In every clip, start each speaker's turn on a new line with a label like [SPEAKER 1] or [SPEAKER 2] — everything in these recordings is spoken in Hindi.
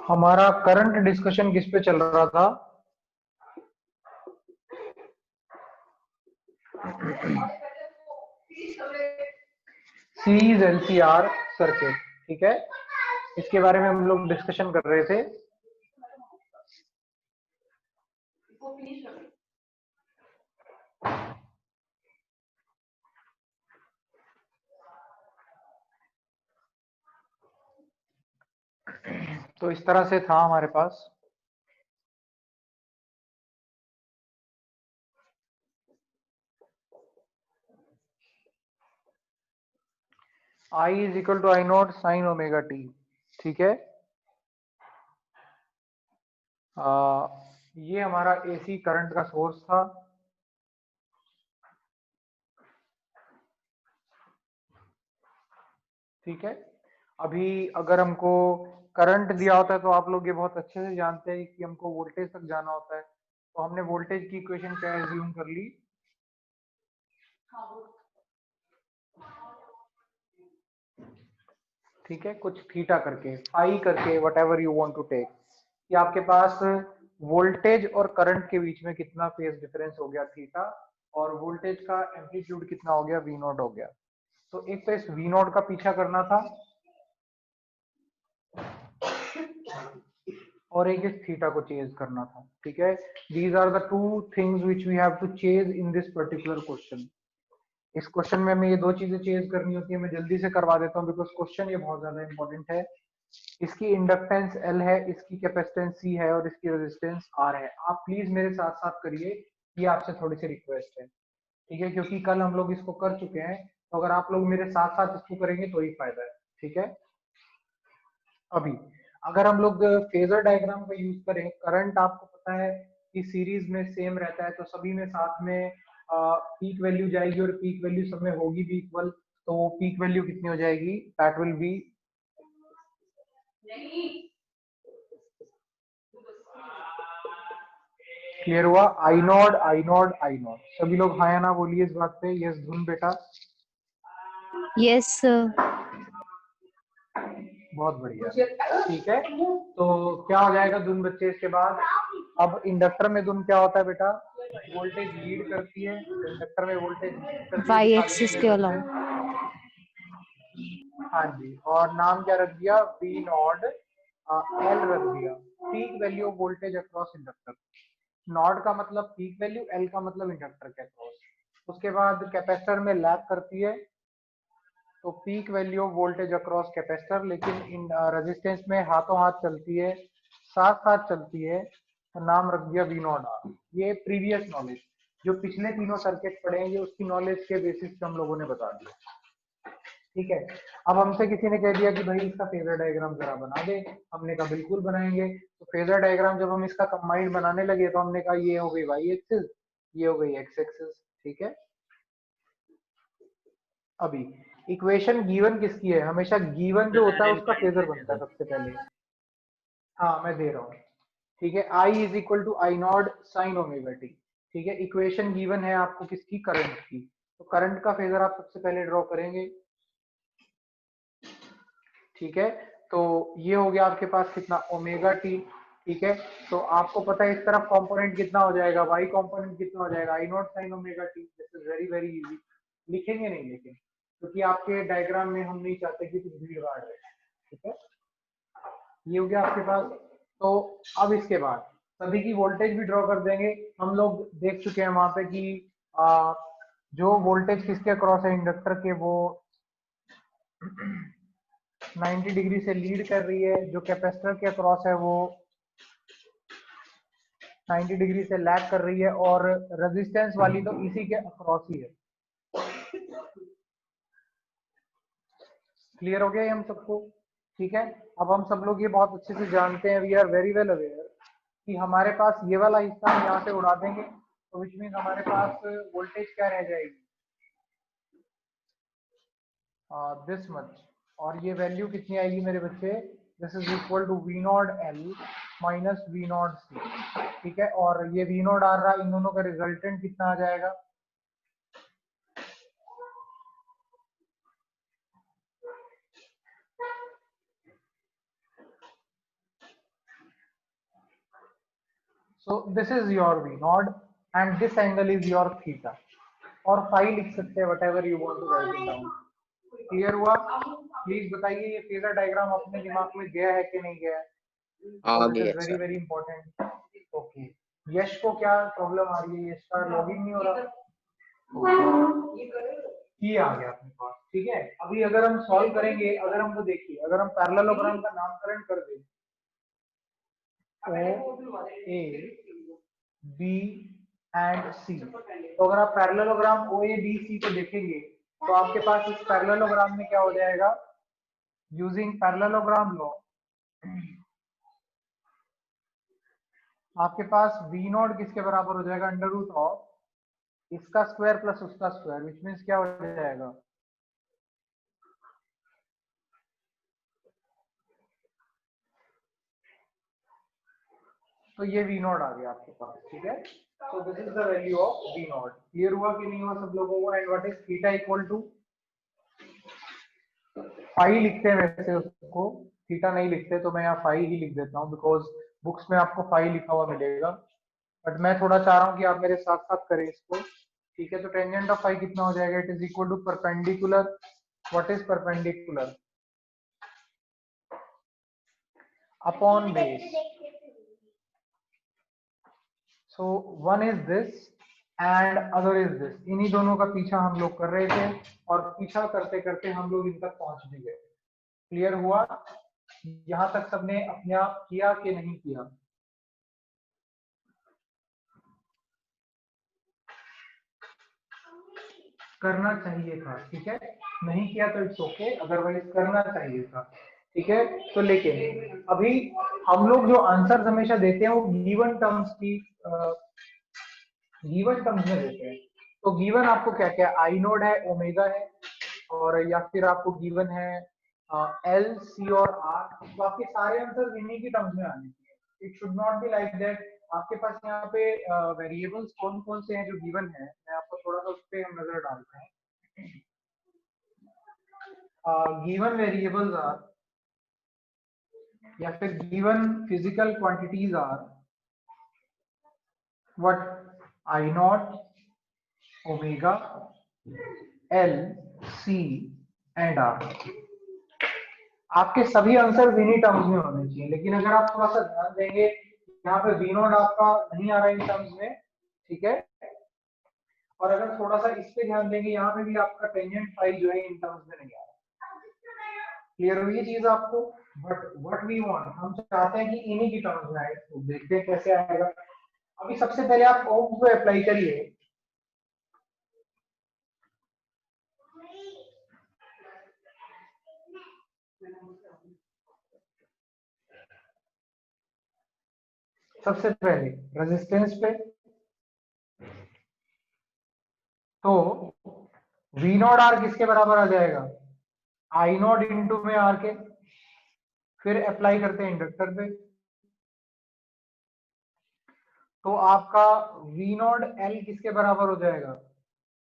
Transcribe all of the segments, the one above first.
[SPEAKER 1] हमारा करंट डिस्कशन किस पे चल रहा था? सीरीज एलसीआर सर्किट, ठीक है, इसके बारे में हम लोग डिस्कशन कर रहे थे। तो इस तरह से था हमारे पास। I is equal to I not sine omega t, ठीक है। ये हमारा एसी करंट का सोर्स था। ठीक है, अभी अगर हमको करंट दिया होता है तो आप लोग ये बहुत अच्छे से जानते हैं कि हमको वोल्टेज तक जाना होता है, तो हमने वोल्टेज की इक्वेशन क्या एज्यूम कर ली? ठीक है, कुछ थीटा करके, फाई करके, whatever you want to take, कि आपके पास वोल्टेज और करंट के बीच में कितना फेज डिफरेंस हो गया थीटा, और वोल्टेज का एम्पलीट्यूड कितना हो गया वी नॉट हो गया। तो एक तो इस वी नॉट का पीछा करना था और एक इस थीटा को चेज करना था। ठीक है, these are the two things which we have to chase in this particular question. इस क्वेश्चन में हमें ये दो चीजें चेज करनी होती है, मैं जल्दी से करवा देता हूँ बिकॉज क्वेश्चन ये बहुत ज्यादा इंपॉर्टेंट है। इसकी इंडक्टेंस L है, इसकी कैपेसिटेंस C है और इसकी रेजिस्टेंस R है। आप प्लीज मेरे साथ साथ करिए, ये आपसे थोड़ी सी रिक्वेस्ट है, ठीक है, क्योंकि कल हम लोग इसको कर चुके हैं, तो अगर आप लोग मेरे साथ साथ इसको करेंगे तो ही फायदा है। ठीक है, अभी अगर हम लोग फेजर डायग्राम का यूज करें, करंट आपको पता है कि सीरीज में सेम रहता है, तो सभी में साथ में पीक वैल्यू जाएगी और पीक वैल्यू सब में होगी भी इक्वल। तो वो पीक वैल्यू कितनी हो जाएगी? दैट विल बी, क्लियर हुआ? I nought I nought I nought. सभी लोग हाँ या ना बोलिए इस बात पे। यस धुन बेटा,
[SPEAKER 2] यस सर।
[SPEAKER 1] बहुत बढ़िया, ठीक है। तो क्या हो जाएगा धुन बच्चे इसके बाद? अब इंडक्टर में धुन क्या होता है बेटा? वोल्टेज लीड करती है, इंडक्टर में वोल्टेज लीड करती है,
[SPEAKER 2] वाई
[SPEAKER 1] दिखा दीजिए
[SPEAKER 2] एक्सिस के
[SPEAKER 1] मेरे
[SPEAKER 2] अलावा।
[SPEAKER 1] बच्चे। हाँ जी, और नाम क्या रख दिया? वी नॉट एल रख दिया, peak value of voltage across inductor. Not का मतलब पीक वैल्यू, एल का मतलब इंडक्टर के अक्रॉस। उसके बाद कैपेसिटर में लैग करती है, तो peak value of voltage across capacitor, लेकिन इन रेजिस्टेंस में हाथों हाथ चलती है, साथ साथ चलती है, तो नाम रख दिया वी नॉट आर। ये प्रीवियस नॉलेज, जो पिछले तीनों सर्किट पढ़े हैं, ये उसकी नॉलेज के बेसिस पे हम लोगों ने बता दिया। ठीक है, अब हमसे किसी ने कह दिया कि भाई इसका फेजर डायग्राम जरा बना दे, हमने कहा बिल्कुल बनाएंगे। तो फेजर डायग्राम जब हम इसका कंबाइंड बनाने लगे, तो हमने कहा ये हो गई वाई एक्सिस, ये हो गई एक्स एक्सिस। ठीक है, अभी इक्वेशन गिवन किसकी है? हमेशा गिवन जो होता है उसका फेजर बनता है सबसे पहले। हाँ मैं दे रहा हूँ, ठीक है। I is equal to I not sine omega t. ठीक है, इक्वेशन गिवन है आपको किसकी? करंट की। तो करंट का फेजर आप सबसे पहले ड्रॉ करेंगे। ठीक है, तो ये हो गया आपके पास कितना? Omega t. ठीक है, तो आपको पता है इस तरफ कंपोनेंट कितना हो जाएगा? वाई कंपोनेंट कितना हो जाएगा? I not sine omega t. This is very very easy. लिखेंगे नहीं लेकिन, क्योंकि आपके डायग्राम में हम नहीं चाहते कि कुछ भीड़ भाड़ रहे। ठीक है, ये हो गया आपके पास। तो अब इसके बाद सभी की वोल्टेज भी ड्रॉ कर देंगे। हम लोग देख चुके हैं वहां पे कि जो वोल्टेज किसके अक्रॉस है इंडक्टर के, वो 90 डिग्री से लीड कर रही है, जो कैपेसिटर के अक्रॉस है वो 90 डिग्री से लैग कर रही है, और रेजिस्टेंस वाली तो इसी के अक्रॉस ही है। क्लियर हो गया ये हम सबको? ठीक है, अब हम सब लोग ये बहुत अच्छे से जानते हैं, we are very well aware कि हमारे पास ये वाला हिस्सा हम यहाँ से उड़ा देंगे, तो विच मीन हमारे पास वोल्टेज क्या रह जाएगी? This much. और ये वैल्यू कितनी आएगी मेरे बच्चे? This is equal to V not L minus V not C. ठीक है, और ये वी नॉट आ रहा है, इन दोनों का रिजल्टेंट कितना आ जाएगा? So this is your V nod and this angle is your theta. और phi लिख सकते हैं whatever you want to write it down. Clear हुआ? प्लीज बताइए ये फेजर डायग्राम अपने दिमाग में गया है कि नहीं गया है?
[SPEAKER 3] आ
[SPEAKER 1] इट इज
[SPEAKER 3] गया
[SPEAKER 1] very
[SPEAKER 3] sir.
[SPEAKER 1] Very important. Okay, Yash को क्या प्रॉब्लम आ रही है? यश का लॉगिन नहीं हो रहा. ये आ गया अपने पास. ठीक है, अभी अगर हम सॉल्व करेंगे, अगर हमको देखिए, अगर हम पैरेललोग्राम का नामकरण कर दें O A B and C, तो अगर आप parallelogram O A B C को देखेंगे तो आपके पास इस पैरेललोग्राम में क्या हो जाएगा? यूजिंग पैरेललोग्राम लॉ आपके पास V नॉट किसके बराबर हो जाएगा? अंडर रूट ऑफ इसका स्क्वायर प्लस उसका स्क्वायर, विच मीन्स क्या हो जाएगा? तो ये V नॉट आ गया आपके पास. ठीक है, so this is the value of V not. Clear हुआ कि नहीं हुआ सब लोगों को? And what is theta equal to? Phi लिखते हैं वैसे उसको, थीटा नहीं लिखते, तो मैं यहाँ फाई ही लिख देता हूँ बिकॉज बुक्स में आपको फाई लिखा हुआ मिलेगा, बट मैं थोड़ा चाह रहा हूँ कि आप मेरे साथ साथ करें इसको. ठीक है, तो टेंजेंट ऑफ फाई कितना हो जाएगा? It is equal to perpendicular. What is perpendicular? Upon base. So one is this and other is this. इन्हीं दोनों का पीछा हम लोग कर रहे थे और पीछा करते करते हम लोग इन तक पहुंच भी गए. क्लियर हुआ? यहां तक सबने अपने आप किया कि नहीं किया? करना चाहिए था. ठीक है, नहीं किया तो इट्स ओके, अदरवाइज करना चाहिए था. ठीक है, तो लेकिन अभी हम लोग जो आंसर हमेशा देते हैं वो गिवन टर्म्स की गिवन टर्म्स में देते हैं. तो गिवन आपको क्या क्या? आई नोड है, ओमेगा है, और या फिर आपको गिवन है एल सी और आर. तो आपके सारे आंसर इन्हीं की टर्म्स में आने चाहिए. It should not be like that आपके पास यहाँ पे वेरिएबल्स कौन कौन से हैं जो गिवन है. मैं आपको थोड़ा सा उस पर हम नजर डालते हैं. गिवन वेरिएबल्स आर या फिर given physical quantities are what? I not, omega, L, C and R. आपके सभी आंसर इन्हीं टर्म्स में होने चाहिए. लेकिन अगर आप थोड़ा सा ध्यान देंगे, यहाँ पे वी नॉट आपका नहीं आ रहा है इन टर्म्स में. ठीक है, और अगर थोड़ा सा इस पे ध्यान देंगे, यहाँ पे भी आपका टेंजेंट फाई जो है इन टर्म्स में नहीं आ रहा. क्लियर हुई ये चीज आपको? बट व्हाट वी वांट, हम चाहते हैं कि इन्हीं की टर्म्स में आए. तो देखते हैं कैसे आएगा. अभी सबसे पहले आप ओम्स को अप्लाई करिए. सबसे पहले रेजिस्टेंस पे, तो वी नॉट आर किसके बराबर आ जाएगा? आई नॉट इंटू में आर के. फिर अप्लाई करते हैं इंडक्टर पे, तो आपका वी नॉट एल किसके बराबर हो जाएगा?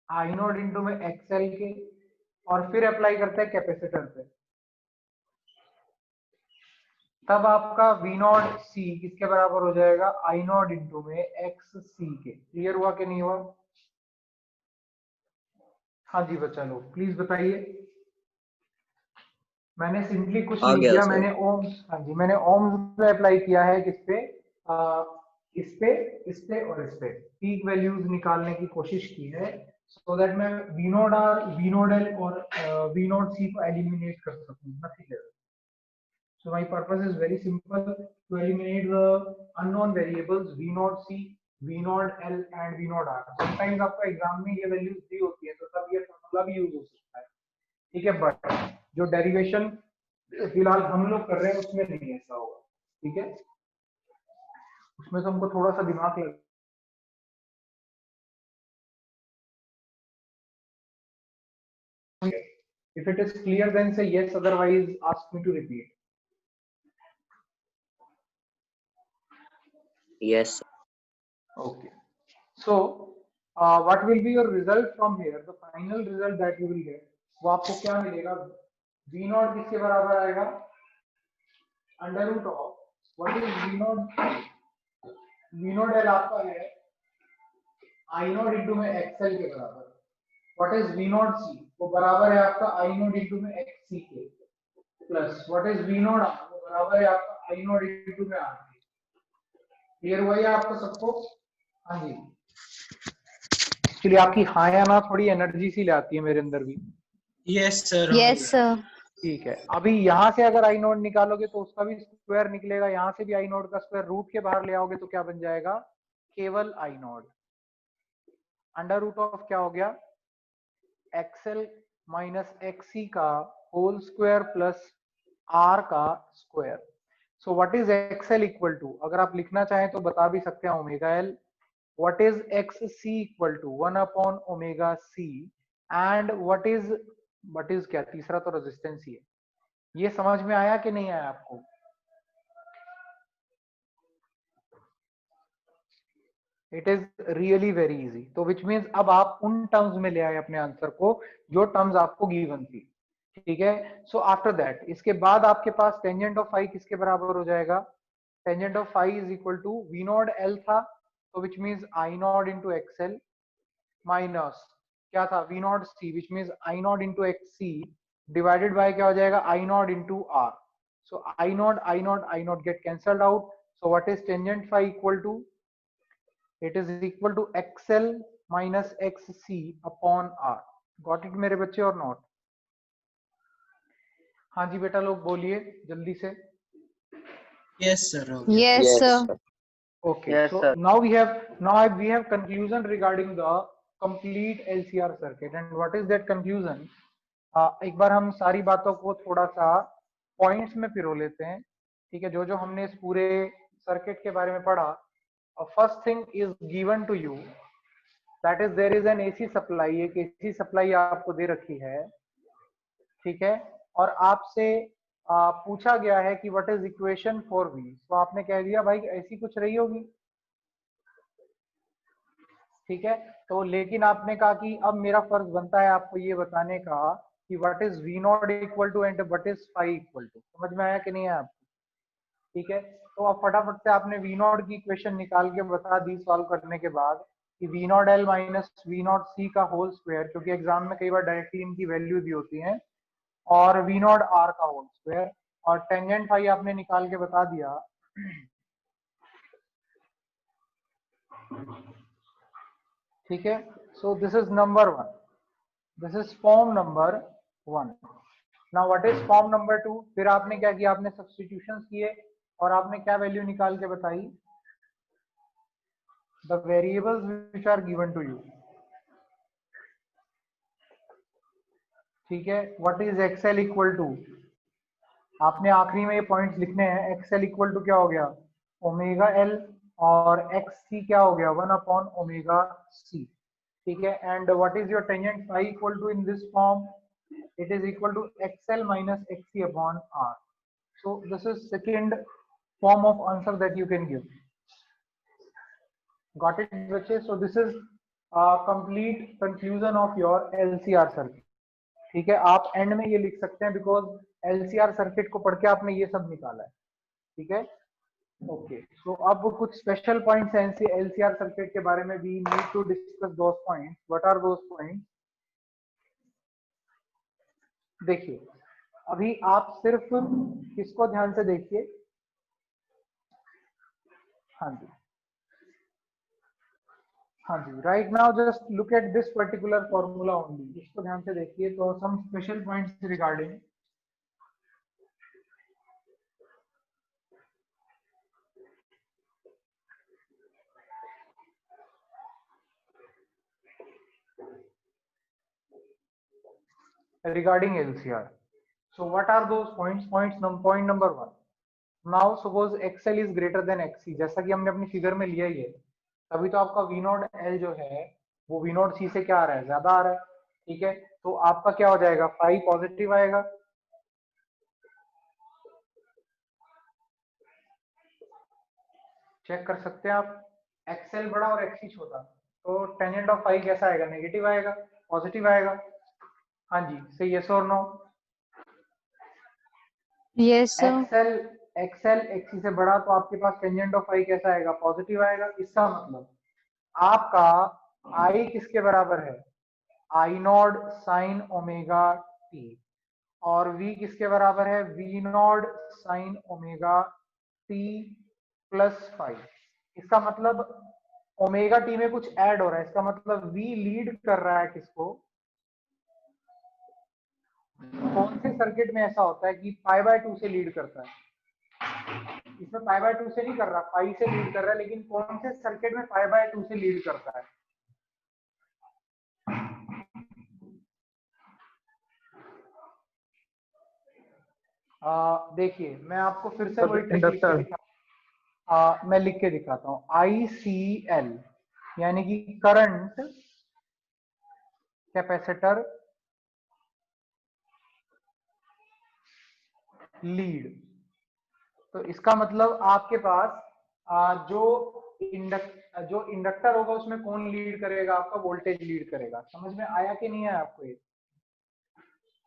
[SPEAKER 1] आई नॉट इंटू में एक्सएल के. और फिर अप्लाई करते हैं कैपेसिटर पे, तब आपका वी नॉट सी किसके बराबर हो जाएगा? आई नॉट इंटू में एक्स सी के. क्लियर हुआ कि नहीं हुआ? हाँ जी बच्चा लोग प्लीज बताइए. मैंने सिंपली कुछ
[SPEAKER 3] आ
[SPEAKER 1] नहीं
[SPEAKER 3] गया
[SPEAKER 1] किया,
[SPEAKER 3] सर।
[SPEAKER 1] मैंने ओम्स, हाँ जी मैंने ओम्स पे अप्लाई किया है. किस पे? इस पे, इस पे और इस पे पीक वैल्यूज निकालने की कोशिश की है, सो दैट मैं V not R, V not L और वी नॉट सी को एलिमिनेट कर सकूं. Nothing else. So my purpose is very simple, to eliminate the unknown variables V naught C, V naught L and V naught R. Sometimes आपका एग्जाम में ये वैल्यूज दी होती है, तो तब ये फॉर्मूला भी यूज हो सकता है. ठीक है, बट जो डेरिवेशन फिलहाल हम लोग कर रहे हैं उसमें नहीं ऐसा होगा. ठीक है, उसमें तो हमको थोड़ा सा दिमाग लग. If it is clear, then say yes. Otherwise, ask me to repeat.
[SPEAKER 3] Yes.
[SPEAKER 1] Okay. So, what will be your result from here? The final result that you will get, वो आपको क्या मिलेगा? V नॉट किसके बराबर आएगा? Under root of, what is V not? V not L आपका है आई नोट इंटू में एक्सएल के बराबर। What is V not C, वो बराबर है आपका आई नोट इंटू में एक्स सी के, plus what is V not R, वो बराबर है आपका आई नोट इंटू में आर के। क्लियर हुआ है आपको सबको? हाँ जी। एक्चुअली आपकी हाँ या ना थोड़ी एनर्जी सी ले आती है मेरे अंदर भी।
[SPEAKER 3] Yes sir.
[SPEAKER 2] Yes, sir.
[SPEAKER 1] ठीक है, अभी यहाँ से अगर आई नोट निकालोगे तो उसका भी स्क्वायर निकलेगा, यहाँ से भी आई नोट का स्क्वायर रूट के बाहर ले आओगे तो क्या बन जाएगा, केवल I not. Under root of क्या हो गया, एक्सएल माइनस एक्सी का होल स्क्वायर प्लस आर का square. So what is XL equal to, अगर आप लिखना चाहें तो बता भी सकते हैं omega L. What is X C equal to 1 upon omega C, and what is क्या, तीसरा तो रेजिस्टेंस ही है। ये समझ में आया कि नहीं आया आपको? It is really very easy. तो विच मीन्स अब आप उन टर्म्स में ले आए अपने आंसर को जो टर्म्स आपको गिवन थी। ठीक है, सो आफ्टर दैट इसके बाद आपके पास टेंजेंट ऑफ फाई किसके बराबर हो जाएगा, tangent of phi is equal to V not L था, तो which means I nought into XL minus क्या था, V not C, which means I nought into X C divided by क्या हो जाएगा, I nought into R. So I nought get cancelled out. So what is tangent phi equal to, it is equal to xl minus xc upon r. Got it मेरे बच्चे और नॉट? हाँ जी बेटा लोग बोलिए जल्दी से।
[SPEAKER 3] Yes sir.
[SPEAKER 2] Yes, sir.
[SPEAKER 1] Okay,
[SPEAKER 4] Yes,
[SPEAKER 1] so
[SPEAKER 4] sir.
[SPEAKER 1] now we have conclusion regarding the complete LCR circuit, and what is that conclusion? एक बार हम सारी बातों को थोड़ा सा पॉइंट्स में पिरो लेते हैं। ठीक है, जो जो हमने इस पूरे सर्किट के बारे में पढ़ा। First thing is given to you, that is there is an AC supply, एक एसी सप्लाई आपको दे रखी है। ठीक है, और आपसे पूछा गया है कि what is equation for V, तो आपने कह दिया भाई ऐसी कुछ रही होगी। ठीक है, तो लेकिन आपने कहा कि अब मेरा फर्ज बनता है आपको ये बताने का कि what is V not equal to and what is phi equal to. समझ में आया कि नहीं आया आपको? ठीक है, तो अब फटाफट से आपने वी नॉट की इक्वेशन निकाल के बता दी सॉल्व करने के बाद कि V not L minus V not C का होल स्क्वायर, क्योंकि एग्जाम में कई बार डायरेक्टली इनकी वैल्यू दी होती है, और वी नॉट आर का होल स्क्वायर, और टेंजेंट फाई आपने निकाल के बता दिया। ठीक है, so this is number one, this is form number one. Now what is form number two, फिर आपने क्या किया, आपने सब्स्टिट्यूशंस किए और आपने क्या वैल्यू निकाल के बताई, the variables which are given to you. ठीक है, what is XL equal to, आपने आखिरी में ये पॉइंट्स लिखने हैं। एक्सएल इक्वल टू क्या हो गया, ओमेगा एल, और एक्स सी क्या हो गया, 1 अपॉन ओमेगा सी। ठीक है, and what is your tangent phi equal to in this form, it is equal to xl minus xc upon r. So this is second form of answer that you can give. Got it बच्चे? So this is complete conclusion of your LCR circuit. ठीक है, आप एंड में ये लिख सकते हैं बिकॉज LCR सर्किट को पढ़ के आपने ये सब निकाला है। ठीक है, ओके, सो अब कुछ स्पेशल पॉइंट्स हैं LCR सर्किट के बारे में, we need to discuss those points. What are those points? देखिए, अभी आप सिर्फ किसको ध्यान से देखिए। हाँ जी, हाँ जी, right now just look at this particular formula only, इसको ध्यान से देखिए। तो some special points regarding, regarding LCR. So what are those points? Point number one. Now suppose XL is greater than XC, जैसा कि हमने अपनी फिगर में लिया ही है, तभी तो आपका V नॉट L जो है वो V नॉट C से क्या आ रहा है, ज्यादा आ रहा है। ठीक है, तो आपका क्या हो जाएगा, फाई पॉजिटिव आएगा। चेक कर सकते हैं आप, XL बड़ा और XC छोटा, तो टेंजेंट ऑफ फाई कैसा आएगा, नेगेटिव आएगा, पॉजिटिव आएगा। हाँ जी, से यस और no?
[SPEAKER 2] Yes, sir.
[SPEAKER 1] XL XL XC से बड़ा तो आपके पास टेंजेंट ऑफ आई कैसा आएगा, पॉजिटिव आएगा। इसका मतलब आपका आई किसके बराबर है, आई नॉट साइन ओमेगा टी, और v किसके बराबर है, v not sine omega t plus 5। इसका मतलब ओमेगा टी में कुछ ऐड हो रहा है, इसका मतलब v लीड कर रहा है किसको, कौन से सर्किट में ऐसा होता है कि पाई बाय 2 से लीड करता है, इसमें पाई बाय 2 से नहीं कर रहा, पाई से लीड कर रहा है, लेकिन कौन से सर्किट में पाई बाय 2 से लीड करता है। देखिए मैं आपको फिर से वही ट्रिक लिख के दिखा, मैं लिख के दिखाता हूँ, ICL यानी कि करंट कैपेसिटर लीड। तो इसका मतलब आपके पास जो इंडक्टर होगा उसमें कौन लीड करेगा, आपका वोल्टेज लीड करेगा। समझ में आया कि नहीं आया आपको ये,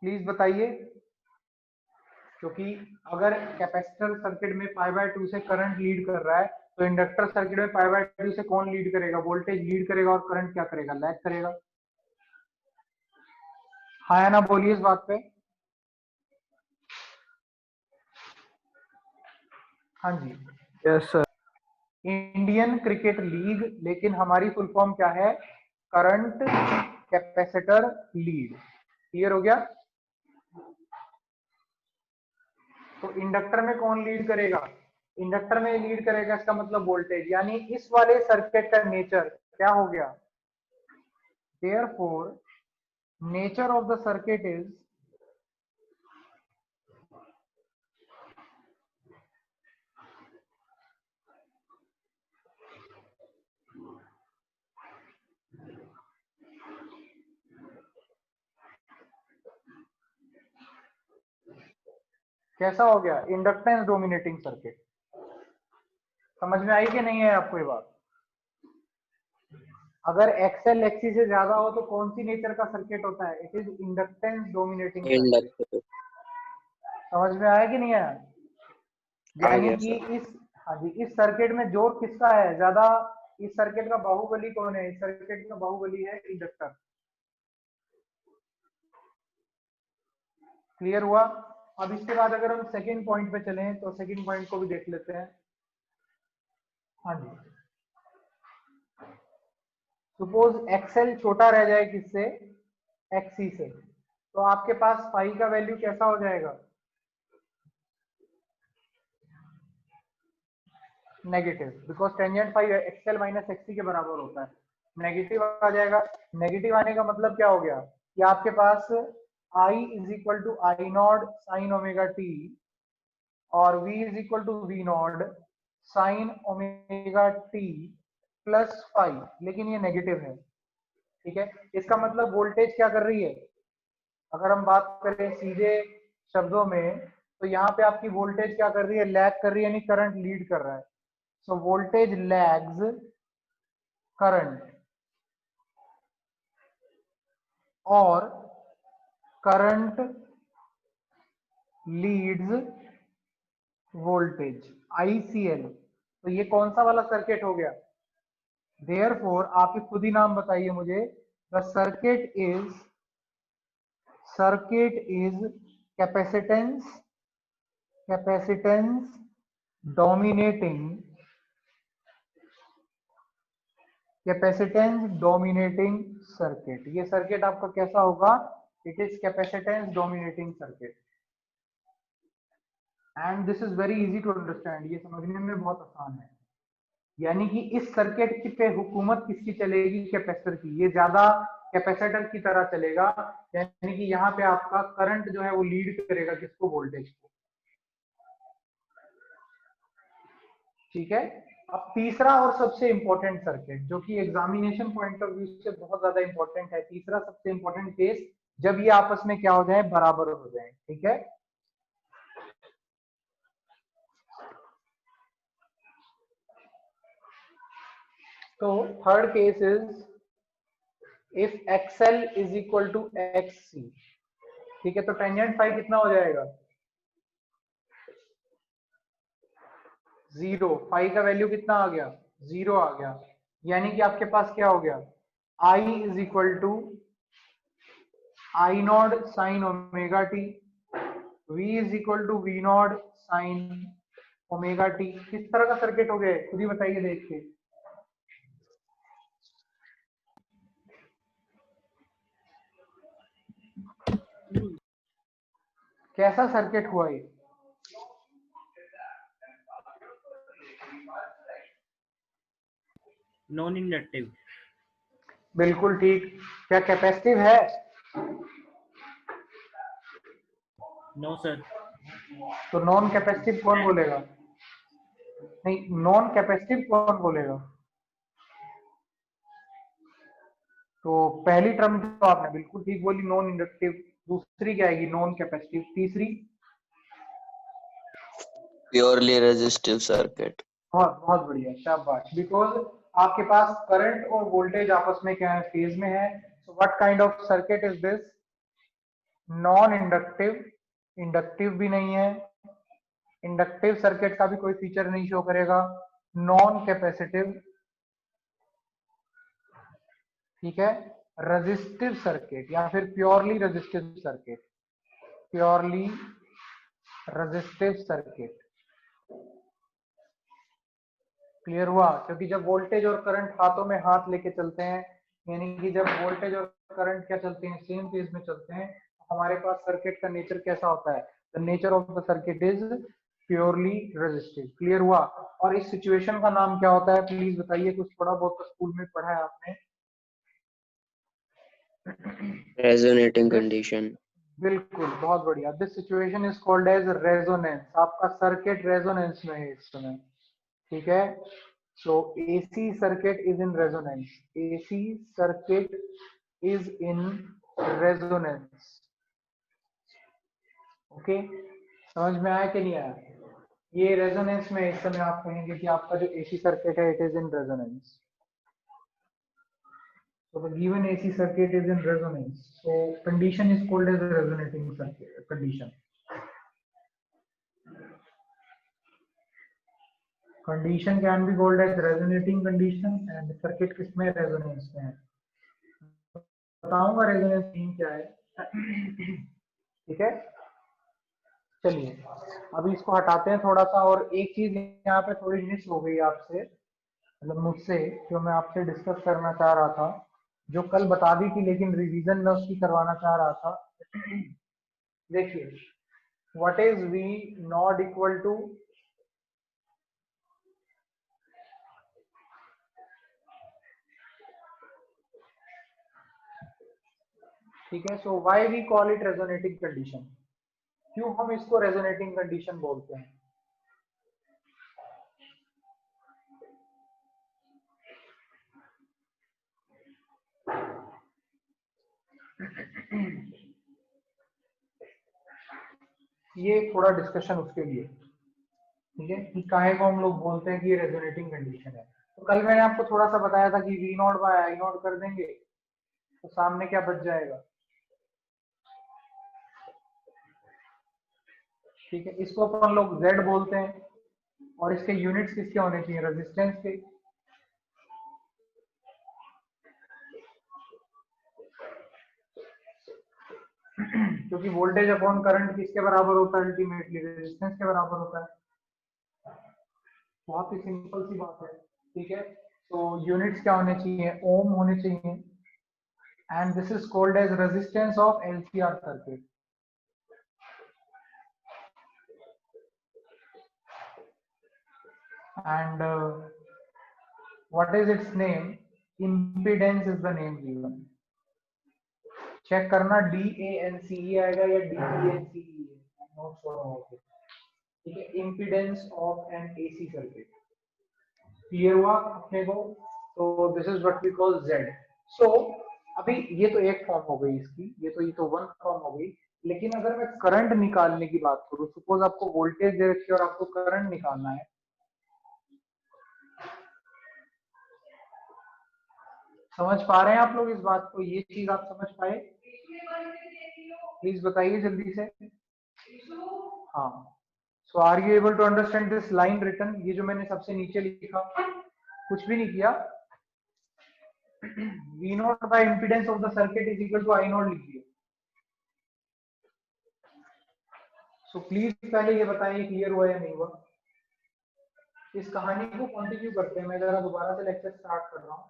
[SPEAKER 1] प्लीज बताइए। क्योंकि अगर कैपेसिटर सर्किट में पाई बाय 2 से करंट लीड कर रहा है, तो इंडक्टर सर्किट में पाई बाय 2 से कौन लीड करेगा, वोल्टेज लीड करेगा, और करंट क्या करेगा, लैग करेगा। हाँ या ना बोलिए इस बात पे। हाँ जी,
[SPEAKER 4] yes sir.
[SPEAKER 1] Indian cricket league, लेकिन हमारी फुल फॉर्म क्या है, करंट कैपेसिटर लीड। क्लियर हो गया। तो इंडक्टर में कौन लीड करेगा, इंडक्टर में लीड करेगा, इसका मतलब वोल्टेज, यानी इस वाले सर्किट का नेचर क्या हो गया, therefore nature of the circuit is कैसा हो गया, इंडक्टेंस डोमिनेटिंग सर्किट। समझ में आई कि नहीं है आपको ये बात। अगर एक्सएल एक्सी से ज्यादा हो तो कौन सी नेचर का सर्किट होता है, it is inductance dominating circuit.
[SPEAKER 4] Inductor.
[SPEAKER 1] समझ में आया कि नहीं आया,
[SPEAKER 4] आ
[SPEAKER 1] यानी
[SPEAKER 4] गया
[SPEAKER 1] कि
[SPEAKER 4] सर।
[SPEAKER 1] इस, हाँ जी, इस सर्किट में जोर किसका है ज्यादा, इस सर्किट का बाहुबली कौन है, इस सर्किट का बाहुबली है इंडक्टर। क्लियर हुआ। अब इसके बाद अगर हम सेकंड पॉइंट पे चलें तो सेकंड पॉइंट को भी देख लेते हैं। हाँ जी, सपोज एक्सएल छोटा रह जाए किससे, एक्सी से, तो आपके पास फाई का वैल्यू कैसा हो जाएगा, negative, because tangent phi XL minus XC के बराबर होता है, नेगेटिव आ जाएगा। नेगेटिव आने का मतलब क्या हो गया कि आपके पास I is equal to I not sine omega t और V is equal to V not sine omega t plus 5, लेकिन ये नेगेटिव है। ठीक है, इसका मतलब वोल्टेज क्या कर रही है, अगर हम बात करें सीधे शब्दों में, तो यहाँ पे आपकी वोल्टेज क्या कर रही है, लैग कर रही है, यानी करंट लीड कर रहा है। सो वोल्टेज लैग्स करंट और करंट लीड्स वोल्टेज, ICL। तो ये कौन सा वाला सर्किट हो गया, देयरफॉर आप ही खुद ही नाम बताइए मुझे, the circuit is capacitance dominating circuit. ये सर्किट आपका कैसा होगा, it is capacitance dominating circuit, and this is very easy to understand, ये समझने में बहुत आसान है। यानी कि इस सर्किट की पे हुकूमत किसकी चलेगी, कैपेसिटर की, ये ज्यादा कैपेसिटर की तरह चलेगा, यानी कि यहाँ पे आपका करंट जो है वो लीड करेगा किसको, वोल्टेज को। ठीक है, अब तीसरा और सबसे इंपॉर्टेंट सर्किट जो कि एग्जामिनेशन पॉइंट ऑफ व्यू से बहुत ज्यादा इंपॉर्टेंट है, तीसरा सबसे इंपॉर्टेंट केस, जब ये आपस में क्या हो जाए, बराबर हो जाए। ठीक है, तो third case is if XL is equal to XC। ठीक है, तो टेंजेंट फाई कितना हो जाएगा, 0, फाई का वैल्यू कितना आ गया, 0 आ गया, यानी कि आपके पास क्या हो गया, I is equal to I not sine omega t, V is equal to V not sine omega t. किस तरह का सर्किट हो गया खुद ही बताइए देख के। कैसा सर्किट हुआ ये,
[SPEAKER 3] नॉन इंडक्टिव।
[SPEAKER 1] बिल्कुल ठीक। क्या कैपेसिटिव है,
[SPEAKER 3] नो सर।
[SPEAKER 1] तो नॉन कैपेसिटिव कौन बोलेगा, नहीं नॉन कैपेसिटिव कौन बोलेगा, तो पहली टर्म तो आपने बिल्कुल ठीक बोली नॉन इंडक्टिव, दूसरी क्या आएगी नॉन कैपेसिटिव, तीसरी
[SPEAKER 5] प्योरली रेजिस्टिव सर्किट।
[SPEAKER 1] बहुत बहुत बढ़िया, शाबाश। बिकॉज आपके पास करंट और वोल्टेज आपस में क्या है, फेज में है। So what kind of circuit is this, non inductive, inductive भी नहीं है, इंडक्टिव सर्किट का भी कोई फीचर नहीं शो करेगा, नॉन कैपेसिटिव, ठीक है, रेजिस्टिव सर्किट या फिर purely resistive circuit, purely resistive circuit. Clear हुआ, क्योंकि जब वोल्टेज और करंट हाथों में हाथ लेके चलते हैं, यानी कि जब वोल्टेज और करंट क्या चलते हैं, सेम फेज में चलते हैं, तो हमारे पास सर्किट का नेचर कैसा होता है, the nature of the circuit is purely resistive. Clear हुआ। और इस सिचुएशन का नाम क्या होता है प्लीज बताइए, कुछ थोड़ा बहुत तो स्कूल में पढ़ा है आपने।
[SPEAKER 5] Resonating condition.
[SPEAKER 1] बिल्कुल, बहुत बढ़िया। This situation is called as resonance. आपका सर्किट रेजोनेंस में है इस समय, ठीक है। So AC circuit is in resonance, AC circuit is in resonance. Okay, समझ में आया कि नहीं आया, ये रेजोनेंस में इस समय आप कहेंगे कि आपका जो एसी सर्किट है it is in resonance. So the given AC circuit is in resonance. So condition is called as a resonating circuit condition. Condition can be called as resonating condition and circuit किसमें resonance में है, बताऊंगा रेजोनेंस मीन क्या है। ठीक है, चलिए अभी इसको हटाते हैं थोड़ा सा। और एक चीज यहाँ पे थोड़ी मिस हो गई आपसे, मतलब मुझसे, जो मैं आपसे डिस्कस करना चाह रहा था, जो कल बता दी थी लेकिन रिवीजन में उसकी करवाना चाह रहा था। देखिए, what is V not equal to, ठीक है। So why we call it resonating condition, क्यों हम इसको रेजोनेटिंग कंडीशन बोलते हैं। ये थोड़ा डिस्कशन उसके लिए, ठीक है, कि काहे को हम लोग बोलते हैं कि ये रेजोनेटिंग कंडीशन है। तो कल मैंने आपको थोड़ा सा बताया था कि V not by I not कर देंगे तो सामने क्या बच जाएगा, ठीक है। इसको अपन लोग Z बोलते हैं और इसके यूनिट्स किसके होने चाहिए, रेजिस्टेंस के। क्योंकि वोल्टेज अपॉन करंट किसके बराबर होता है, अल्टीमेटली रेजिस्टेंस के बराबर होता है। बहुत ही सिंपल सी बात है, ठीक है। तो यूनिट्स क्या होने चाहिए, ओम होने चाहिए, and this is called as resistance of LCR circuit. And what is its name, impedance is the name given। Check करना DANCE आएगा या DENCE, नोट छोड़ो, ठीक है। impedance of an AC circuit, clear हुआ अपने को। तो this is what we call Z। So अभी ये तो एक फॉर्म हो गई इसकी, ये तो वन फॉर्म हो गई। लेकिन अगर मैं करंट निकालने की बात करूं, सपोज आपको वोल्टेज दे रखी है और आपको करंट निकालना है, समझ पा रहे हैं आप लोग इस बात को, ये चीज आप समझ पाए, प्लीज बताइए जल्दी से। हाँ, So are you able to understand this line written? ये जो मैंने सबसे नीचे लिखा, कुछ भी नहीं किया, V naught by impedance of the circuit is equal to I naught लिख दिया. So please पहले ये बताइए क्लियर हुआ या नहीं हुआ. इस कहानी को कंटिन्यू करते हैं. मैं जरा दोबारा से लेक्चर स्टार्ट कर रहा हूँ.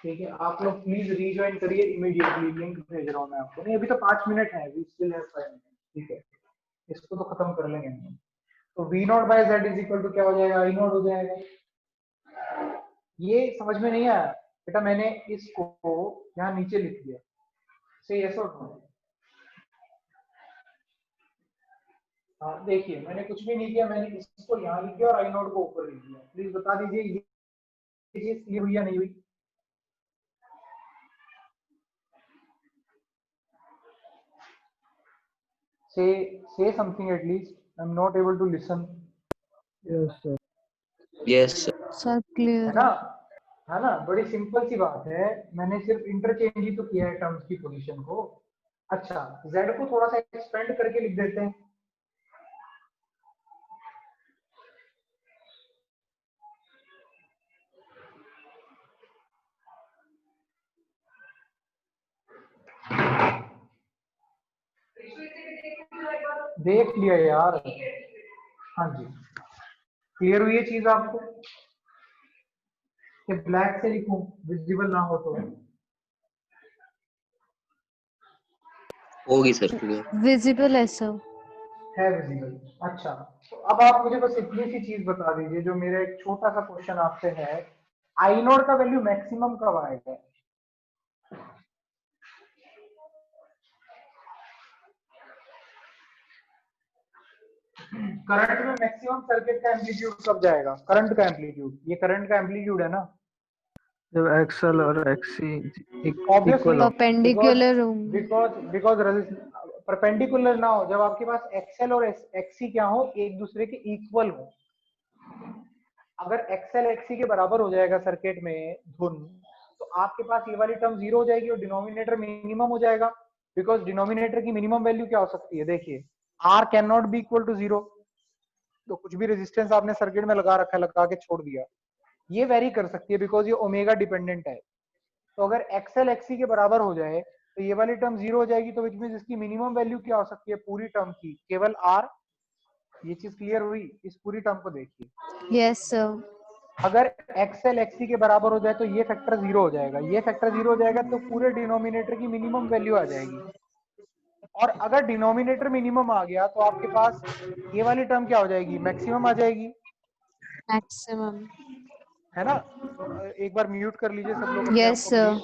[SPEAKER 1] ठीक है, आप लोग प्लीज रीजॉइन करिए इमीडिएटली. लिंक भेज रहा हूँ मैं आपको. नहीं, अभी तो 5 मिनट है. We still have 5 minute. ठीक है, इसको तो खत्म कर लेंगे हम. तो V not by Z is equal to क्या हो जाएगा? I नॉट हो जाएगा. ये समझ में नहीं आया बेटा? मैंने इसको यहाँ नीचे लिख दिया. से यस और नो. हाँ देखिए, मैंने कुछ भी नहीं किया. मैंने इसको यहाँ लिख दिया और I नॉट को ऊपर लिख दिया. प्लीज बता दीजिए ये चीज हुई या नहीं हुई? Say something at least. I'm not able to listen.
[SPEAKER 4] Yes, sir.
[SPEAKER 5] Yes, sir.
[SPEAKER 2] Sir clear
[SPEAKER 1] है ना? बड़ी सिंपल सी बात है. मैंने सिर्फ इंटरचेंज ही तो किया है टर्म्स की पोजीशन को. अच्छा, Z को थोड़ा सा एक्सपेंड करके लिख देते हैं. देख लिया यार. हाँ जी, क्लियर हुई ये चीज आपको? कि ब्लैक से लिखूं विजिबल ना हो तो?
[SPEAKER 5] होगी सर क्लियर.
[SPEAKER 2] विजिबल है सर.
[SPEAKER 1] है विजिबल. अच्छा, तो अब आप मुझे बस इतनी सी चीज बता दीजिए. जो मेरा एक छोटा सा क्वेश्चन आपसे है, आई नोट का वैल्यू मैक्सिमम कब आएगा? करंट में मैक्सिमम सर्किट का एम्पलीट्यूड कब जाएगा? करंट का एम्पलीट्यूड, ये करंट का एम्पलीट्यूड है ना?
[SPEAKER 4] जब XL और XC
[SPEAKER 1] Obviously,
[SPEAKER 4] इक्वल हो.
[SPEAKER 2] परपेंडिकुलर होंगे.
[SPEAKER 1] बिकॉज परपेंडिकुलर ना हो. जब आपके पास एक्सएल और एक्सी क्या हो? एक दूसरे के इक्वल हो. अगर एक्सएल एक्सी के बराबर हो जाएगा सर्किट में धुन, तो आपके पास ये वाली टर्म जीरो हो जाएगी और डिनोमिनेटर मिनिमम हो जाएगा. बिकॉज डिनोमिनेटर की मिनिमम वैल्यू क्या हो सकती है? देखिए, R can not be equal to zero. तो कुछ भी रेजिस्टेंस आपने सर्किट में लगा रखा है, लगा के छोड़ दिया, ये वेरी कर सकती है बिकॉज ये ओमेगा डिपेंडेंट है. तो अगर एक्सएल एक्सी के बराबर हो जाए तो ये वाली टर्म जीरो हो जाएगी. तो विच मींस इसकी मिनिमम वैल्यू क्या हो सकती है पूरी टर्म की? केवल आर. ये चीज क्लियर हुई? इस पूरी टर्म को देखिए.
[SPEAKER 2] Yes sir.
[SPEAKER 1] अगर एक्सएल एक्सी के बराबर हो जाए तो ये फैक्टर जीरो हो जाएगा. ये फैक्टर जीरो हो जाएगा तो पूरे डिनोमिनेटर की मिनिमम वैल्यू आ जाएगी. और अगर डिनोमिनेटर मिनिमम आ गया तो आपके पास ये वाली टर्म क्या हो जाएगी? मैक्सिमम आ जाएगी.
[SPEAKER 2] मैक्सिमम
[SPEAKER 1] है ना? तो एक बार म्यूट कर लीजिए सब लोग.
[SPEAKER 2] Yes sir.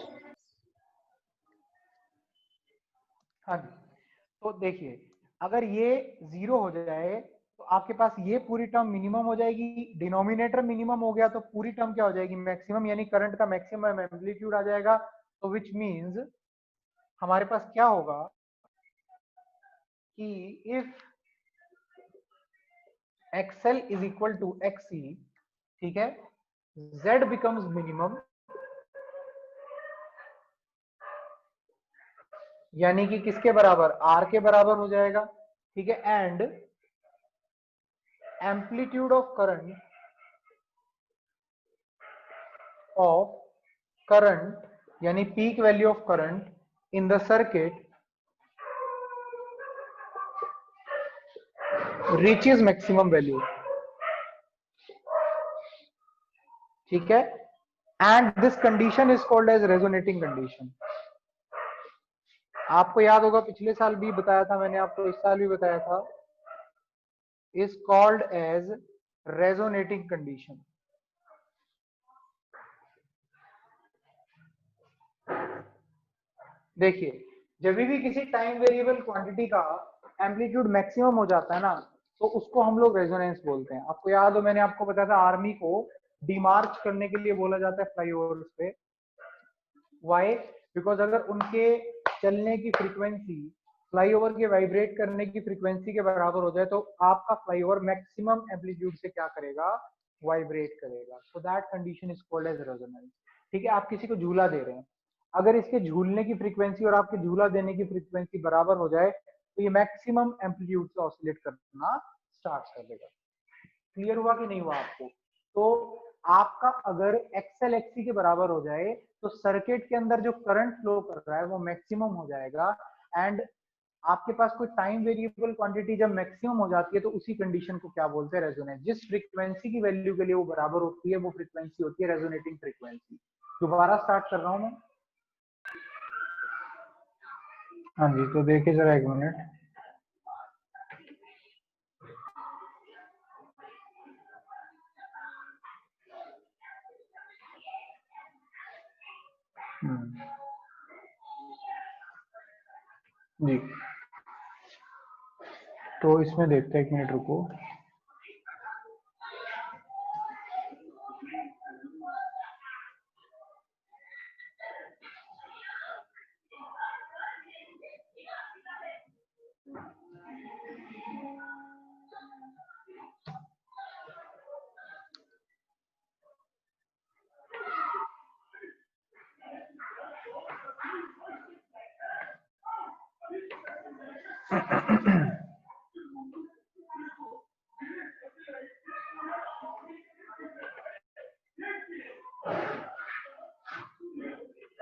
[SPEAKER 1] हाँ जी. तो देखिए, अगर ये जीरो हो जाए तो आपके पास ये पूरी टर्म मिनिमम हो जाएगी. डिनोमिनेटर मिनिमम हो गया तो पूरी टर्म क्या हो जाएगी? मैक्सिमम. यानी करंट का मैक्सिमम एम्पलीट्यूड आ जाएगा. तो विच मींस हमारे पास क्या होगा कि if XL is equal to XC, ठीक है, Z becomes minimum, यानी कि किसके बराबर? R के बराबर हो जाएगा. ठीक है, एंड एम्पलीट्यूड ऑफ करंट यानी peak value of current in the circuit reaches maximum value. ठीक है, and this condition is called as resonating condition. आपको याद होगा पिछले साल भी बताया था मैंने आपको, इस साल भी बताया था. is called as resonating condition. देखिए, जब भी किसी टाइम वेरिएबल क्वांटिटी का एम्पलीट्यूड मैक्सिमम हो जाता है ना, तो उसको हम लोग रेजोनेंस बोलते हैं. आपको याद हो मैंने आपको बताया था आर्मी को डिमार्च करने के लिए बोला जाता है फ्लाईओवर पे. वाई? बिकॉज अगर उनके चलने की फ्रीक्वेंसी फ्लाईओवर के वाइब्रेट करने की फ्रीक्वेंसी के बराबर हो जाए तो आपका फ्लाईओवर मैक्सिमम एम्पलीट्यूड से क्या करेगा? वाइब्रेट करेगा. So that condition is called as resonance. ठीक है, आप किसी को झूला दे रहे हैं, अगर इसके झूलने की फ्रीक्वेंसी और आपके झूला देने की फ्रीक्वेंसी बराबर हो जाए तो ये मैक्सिमम एम्पलीट्यूड से ऑसिलेट करना स्टार्ट कर देगा। क्लियर हुआ कि नहीं हुआ आपको? तो आपका अगर एक्सएल एक्सी के बराबर हो जाए तो सर्किट के अंदर जो करंट फ्लो कर रहा है वो मैक्सिमम हो जाएगा, एंड आपके पास कोई टाइम वेरिएबल क्वांटिटी जब मैक्सिमम हो जाती है तो उसी कंडीशन को क्या बोलते हैं? रेजोनेंस। जिस फ्रीक्वेंसी की वैल्यू के लिए वो बराबर होती है वो फ्रीक्वेंसी होती है रेजोनेटिंग फ्रीक्वेंसी। दोबारा स्टार्ट कर रहा हूं मैं। हाँ जी, तो देखिए जरा एक मिनट। जी, तो इसमें देखते हैं, एक मिनट रुको।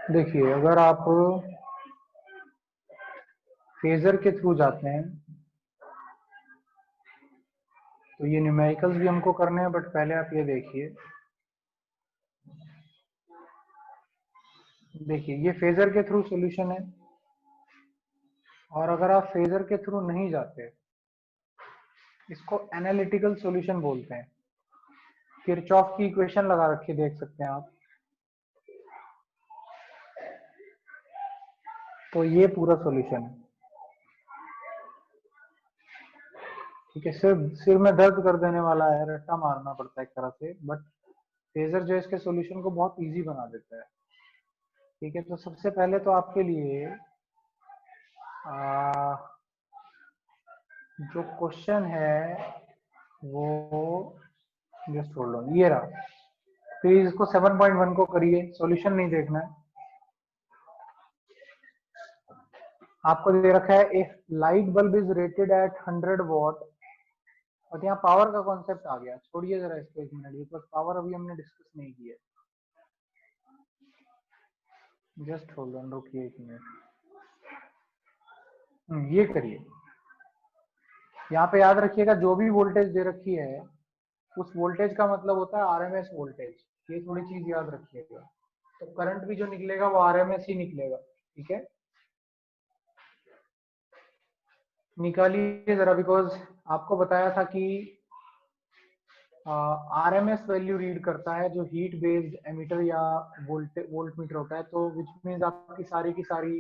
[SPEAKER 1] देखिए, अगर आप फेजर के थ्रू जाते हैं तो ये न्यूमेरिकल्स भी हमको करने हैं, बट पहले आप ये देखिए। देखिए, ये फेजर के थ्रू सॉल्यूशन है, और अगर आप फेजर के थ्रू नहीं जाते, इसको एनालिटिकल सॉल्यूशन बोलते हैं। किरचॉफ की इक्वेशन लगा रखी देख सकते हैं आप। तो ये पूरा सॉल्यूशन है, ठीक है। सिर में दर्द कर देने वाला है, रट्टा मारना पड़ता है एक तरह से, बट फेजर जो है इसके सॉल्यूशन को बहुत इजी बना देता है, ठीक है। तो सबसे पहले तो आपके लिए जो क्वेश्चन है वो जस्ट होल्ड ऑन, ये रहा। फिर इसको 7.1 को करिए, सॉल्यूशन नहीं देखना है। आपको दे रखा है if light bulb is rated eight 100 what, और यहाँ पावर का कॉन्सेप्ट आ गया। छोड़िए जरा इसको एक मिनट, बिकॉज पावर अभी हमने डिस्कस नहीं किया। जस्ट होल्ड ऑन, रुकिए एक मिनट। ये करिए। यहाँ पे याद रखिएगा, जो भी वोल्टेज दे रखी है उस वोल्टेज का मतलब होता है आरएमएस वोल्टेज। ये थोड़ी चीज याद रखिएगा। तो करंट भी जो निकलेगा वो आरएमएस ही निकलेगा, ठीक है। निकालिए जरा, बिकॉज आपको बताया था कि आरएमएस वैल्यू रीड करता है जो हीट बेस्ड एमीटर या वोल्ट मीटर होता है। तो विच मीन्स आपकी सारी की सारी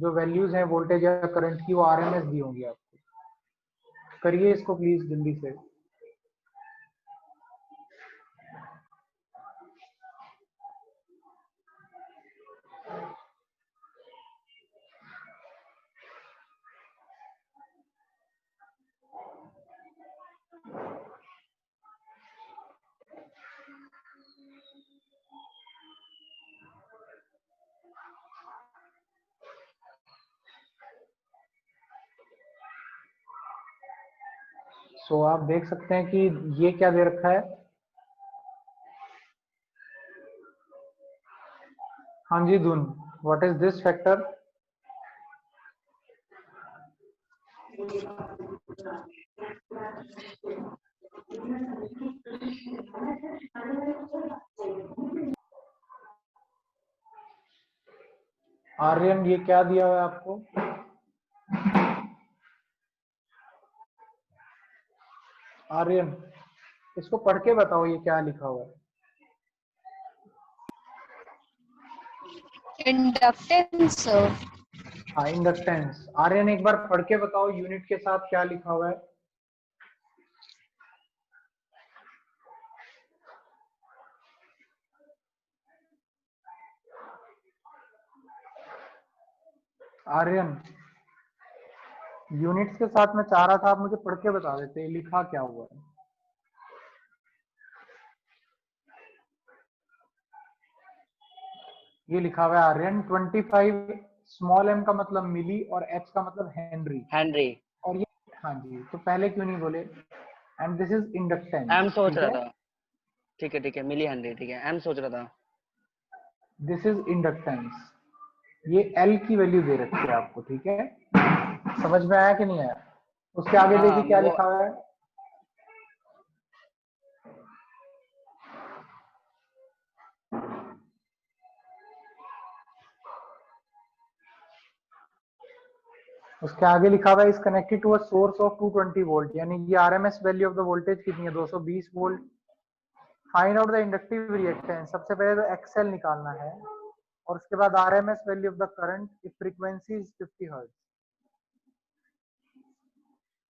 [SPEAKER 1] जो वैल्यूज हैं वोल्टेज या करंट की वो आरएमएस दी होंगी आपको। करिए इसको प्लीज जल्दी से। सो आप देख सकते हैं कि ये क्या दे रखा है। हाँ जी Dhun, what is this factor? Aryan, ये क्या दिया हुआ है आपको? आर्यन, इसको पढ़ के बताओ ये क्या लिखा हुआ है।
[SPEAKER 2] Inductance sir.
[SPEAKER 1] हाँ, इंडक्टेंस। आर्यन एक बार पढ़ के बताओ यूनिट के साथ क्या लिखा हुआ है। आर्यन, यूनिट्स के साथ मैं चाह रहा था आप मुझे पढ़ के बता देते लिखा क्या हुआ है। ये लिखा हुआ है आर्यन 25 स्मॉल m का मतलब मिली और h का मतलब हेनरी।
[SPEAKER 5] हेनरी।
[SPEAKER 1] और ये हाँ जी, तो पहले क्यों नहीं बोले? And this is inductance.
[SPEAKER 6] एम सोच रहा था, ठीक है मिली हेनरी, ठीक है एम सोच रहा था।
[SPEAKER 1] दिस इज इंडक्टेंस, ये एल की वैल्यू दे रखी है आपको, ठीक है, समझ में आया कि नहीं आया? उसके आगे देखिए क्या
[SPEAKER 6] वो
[SPEAKER 1] लिखा हुआ है, उसके आगे लिखा हुआ है is connected to a source of 220 volt, यानी ये RMS value of the voltage कितनी है, 220 volt. Find out the inductive reactance, सबसे पहले तो एक्सएल निकालना है, और उसके बाद RMS value of the current if frequency is 50 hertz.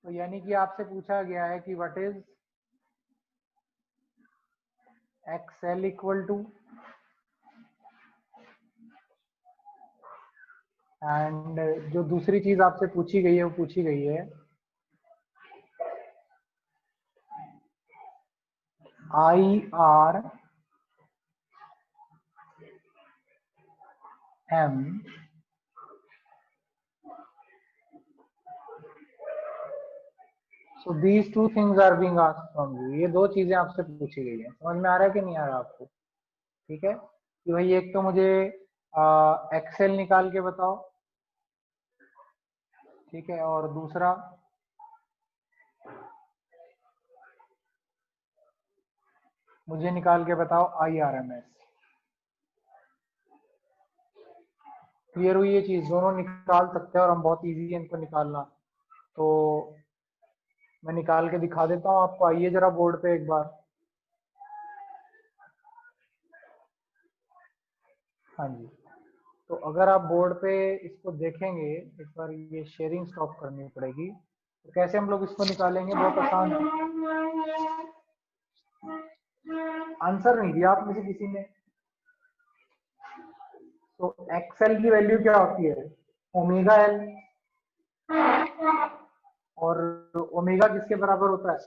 [SPEAKER 1] तो यानी कि आपसे पूछा गया है कि what is XL equal to, and जो दूसरी चीज आपसे पूछी गई है वो पूछी गई है I R M so these two things are being asked from you. ये दो चीजें आपसे पूछी गई है, समझ में आ रहा है कि नहीं आ रहा आपको? ठीक है, कि भाई एक तो मुझे एक्सेल निकाल के बताओ, ठीक है, और दूसरा मुझे निकाल के बताओ I R M S. Clear हुई ये चीज? दोनों निकाल सकते हैं और हम बहुत इजी है इनको निकालना। तो मैं निकाल के दिखा देता हूँ आपको, आइए जरा बोर्ड पे एक बार। हाँ जी, तो अगर आप बोर्ड पे इसको देखेंगे, एक बार ये शेयरिंग स्टॉप करनी पड़ेगी, तो कैसे हम लोग इसको निकालेंगे, बहुत आसान है। आंसर नहीं दिया आप में से किसी ने, तो एक्सएल की वैल्यू क्या होती है, ओमेगा एल, और ओमेगा किसके बराबर होता है,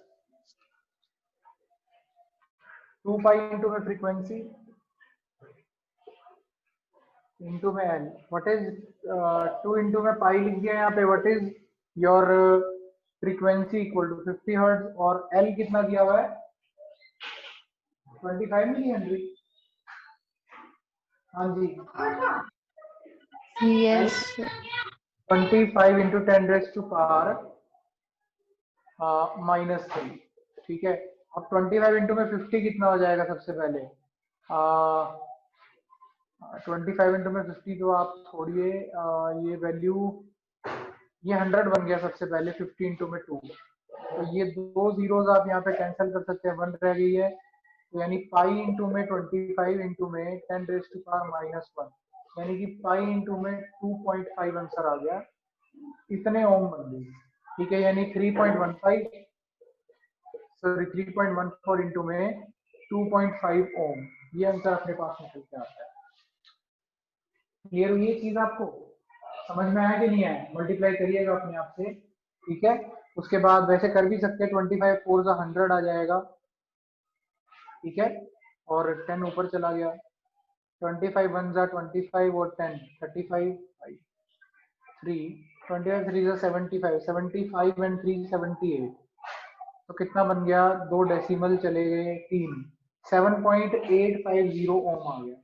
[SPEAKER 1] 2 पाई इंटू में फ्रीक्वेंसी इंटू में एल। व्हाट इज 2 इंटू में पाई लिख दिया यहाँ पे, what is your frequency equal to 50 hertz, और एल कितना दिया हुआ है 25 मिली हेनरी। हाँ जी,
[SPEAKER 2] Yes.
[SPEAKER 1] 25 इंटू 10 रेज़ टू पावर -3, ठीक है। अब 25 इंटू में 50 कितना हो जाएगा, सबसे पहले 25 इंटू में 50, तो आप छोड़िए ये वैल्यू, ये 100 बन गया सबसे पहले, 50 इंटू में 2, तो ये दो जीरोज आप यहाँ पे कैंसिल कर सकते हैं, 1 रह गई है, तो यानी पाई इंटू में 25 इंटू में 10 रेज़ टू पावर -1, यानी कि पाई इंटू में 2.5 आंसर आ गया, इतने ओम बन गई, ठीक है, यानी 3.15 सॉरी 3.14 इंटू में 2.5 ओम, ये आंसर अपने पास निकल के आता है। क्लियर हुई ये चीज आपको, समझ में आया कि नहीं आया? मल्टीप्लाई करिएगा अपने आप से, ठीक है। उसके बाद वैसे कर भी सकते हैं, 25 4 का 100 आ जाएगा, ठीक है, और 10 ऊपर चला गया, 25 1 जा 25 और 10 35 3 25 3 जा 75 75 एंड 3 78, तो कितना बन गया, दो डेसिमल चले गए 3, 7.850 ओम आ गया।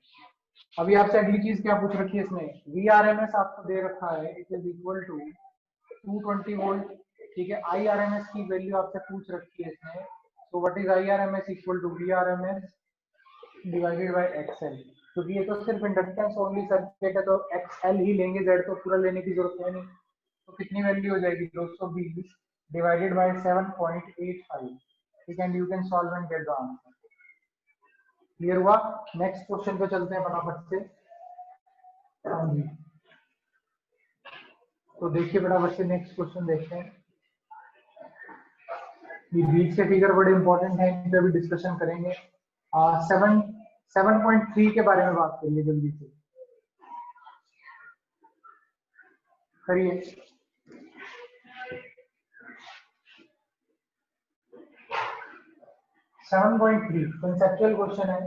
[SPEAKER 1] अभी आपसे अगली चीज क्या पूछ रखी है इसमें, वी आर एम एस आपको दे रखा है, it is equal to 220 volt, ठीक है। आई आर एम एस की वैल्यू आपसे पूछ रखी है इसमें, तो what is I R M S equal to V R M S divided by XL, क्योंकि ये तो सिर्फ इंडक्टेंस ओनली सर्किट है, तो एक्सएल ही लेंगे, जेड तो पूरा लेने की जरूरत है नहीं, तो कितनी वैल्यू हो जाएगी 220 डिवाइडेड बाय 7.85, ठीक है, and you can solve and get the answer. Clear हुआ? नेक्स्ट क्वेश्चन पे चलते हैं फटाफट से। हाँ जी, तो देखिए फटाफट से नेक्स्ट क्वेश्चन देखते हैं। ये बीच के फिगर बड़े इंपॉर्टेंट है, इन पे भी डिस्कशन करेंगे। 7.3 के बारे में बात करिए जल्दी से, करिए। Seven point three conceptual question है।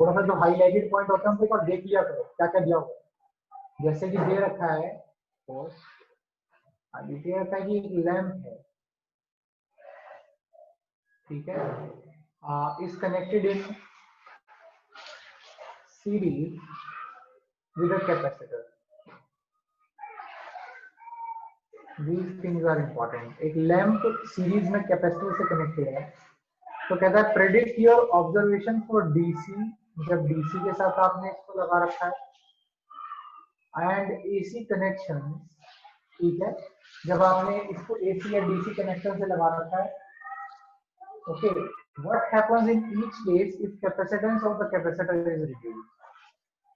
[SPEAKER 1] थोड़ा सा जो हाईलाइटेड पॉइंट होता है उनको एक बार देख लिया करो क्या क्या दिया होगा। जैसे कि दे रखा है दे रखा है कि एक लैंप है, ठीक है, is connected in series with a capacitor. These things are important. एक लैंप सीरीज में कैपेसिटर से कनेक्टेड है, तो कहता है predict your observation for DC, जब डीसी के साथ आपने इसको लगा रखा है, एंड एसी कनेक्शन, ठीक है, जब आपने इसको एसी या डीसी कनेक्शन से लगा रखा है, okay, what happens in each case if capacitance of the capacitor is reduced,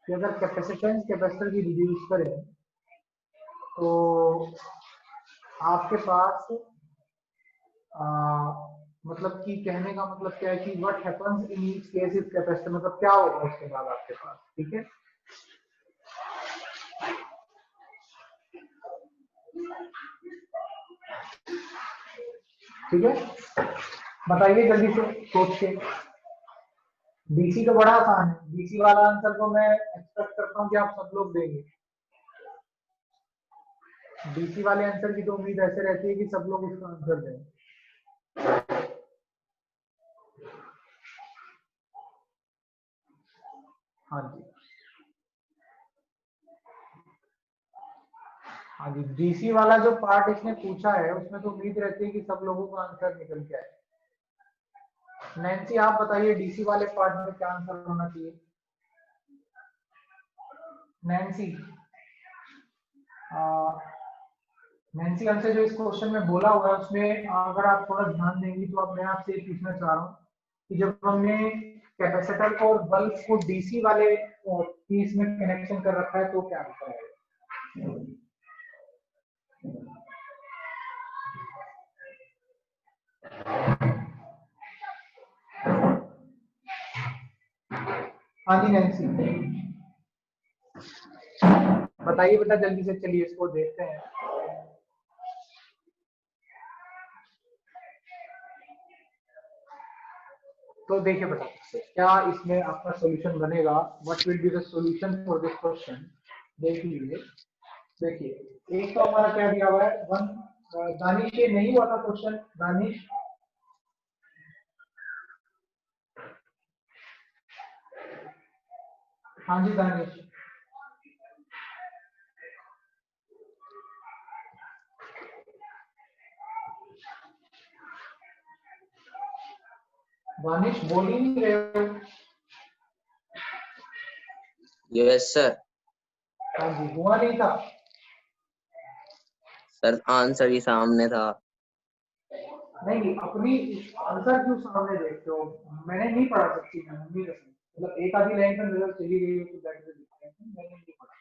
[SPEAKER 1] कि अगर कैपेसिटेंस कैपेसिटर की रिड्यूस करें तो आपके पास मतलब कि कहने का मतलब क्या है कि what happens in each case if capacitor, मतलब क्या होगा उसके बाद आपके पास, ठीक है। ठीक है, बताइए जल्दी से सोच के। डीसी तो बड़ा आसान है, डीसी वाला आंसर को मैं एक्सपेक्ट करता हूँ कि आप सब लोग देंगे। डीसी वाले आंसर की तो उम्मीद ऐसे रहती है कि सब लोग उसका आंसर दें। हाँ जी, हाँ जी, डीसी वाला जो पार्ट इसने पूछा है उसमें तो उम्मीद रहती है कि सब लोगों का आंसर निकल के आए। नैन्सी आप बताइए डीसी वाले पार्ट में क्या आंसर होना चाहिए। नैन्सी, नैन्सी हमसे जो इस क्वेश्चन में बोला हुआ है उसमें अगर आप थोड़ा ध्यान देंगी तो अब मैं आपसे ये पूछना चाह रहा हूँ कि जब हमने कैपेसिटर को और बल्ब को डीसी वाले पीस में कनेक्शन कर रखा है तो क्या होता है। हाँ जी नैन्सी बताइए बेटा जल्दी से, चलिए इसको देखते हैं। तो देखिए बेटा क्या इसमें आपका सॉल्यूशन बनेगा, what will be the solution for this question. देख लीजिए, देखिए एक तो हमारा क्या दिया हुआ है वन, दानिश ये नहीं हुआ था क्वेश्चन, दानिश हाँ जी दानिश, दानिश बोल ही नहीं रहे हो।
[SPEAKER 5] Yes sir.
[SPEAKER 1] हाँ जी, हुआ नहीं था
[SPEAKER 5] सर आंसर ही सामने था।
[SPEAKER 1] नहीं, अपनी आंसर क्यों सामने देखते हो, मैंने नहीं पढ़ा सकती मम्मी कसम, मतलब एक आधी लाइन पर नजर चली गई हो तो दैट इज डिफरेंट, मैंने नहीं पढ़ा।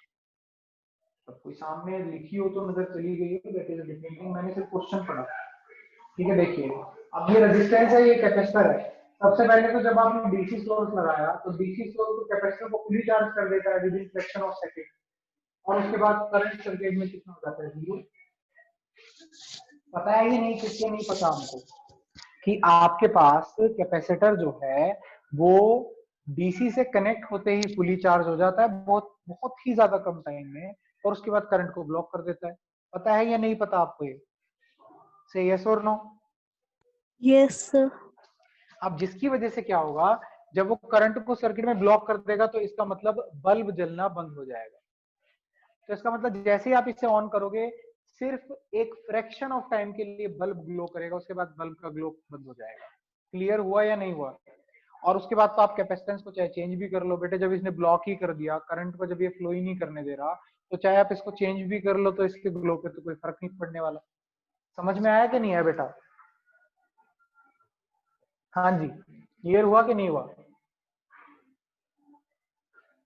[SPEAKER 1] तो कोई सामने लिखी हो तो नजर चली गई हो तो दैट इज डिफरेंट, मैंने सिर्फ क्वेश्चन पढ़ा। ठीक है, देखिए अब ये रेजिस्टेंस है, ये कैपेसिटर है। सबसे पहले तो जब आपने डीसी सोर्स लगाया तो डीसी सोर्स तो कैपेसिटर को फुली चार्ज कर देता है with in fraction of second, और उसके बाद करंट सर्किट में कितना हो जाता है, जीरो। पता है कि नहीं, किसके नहीं पता हमको कि आपके पास कैपेसिटर जो है वो डीसी से कनेक्ट होते ही फुली चार्ज हो जाता है बहुत बहुत ही ज्यादा कम टाइम में, और उसके बाद करंट को ब्लॉक कर देता है। पता है या नहीं पता आपको ये, से यस और नो।
[SPEAKER 2] Yes, sir.
[SPEAKER 1] अब जिसकी वजह से क्या होगा, जब वो करंट को सर्किट में ब्लॉक कर देगा तो इसका मतलब बल्ब जलना बंद हो जाएगा। तो इसका मतलब जैसे ही आप इसे ऑन करोगे सिर्फ एक फ्रैक्शन ऑफ टाइम के लिए बल्ब ग्लो करेगा, उसके बाद बल्ब का ग्लो बंद हो जाएगा। क्लियर हुआ या नहीं हुआ। और उसके बाद तो आप कैपेसिटेंस को चाहे चेंज भी कर लो बेटे, जब इसने ब्लॉक ही कर दिया करंट को, जब ये फ्लो ही नहीं करने दे रहा, तो चाहे आप इसको चेंज भी कर लो तो इसके ग्लो पे तो कोई फर्क नहीं पड़ने वाला। समझ में आया कि नहीं है बेटा। हाँ जी, क्लियर हुआ कि नहीं हुआ।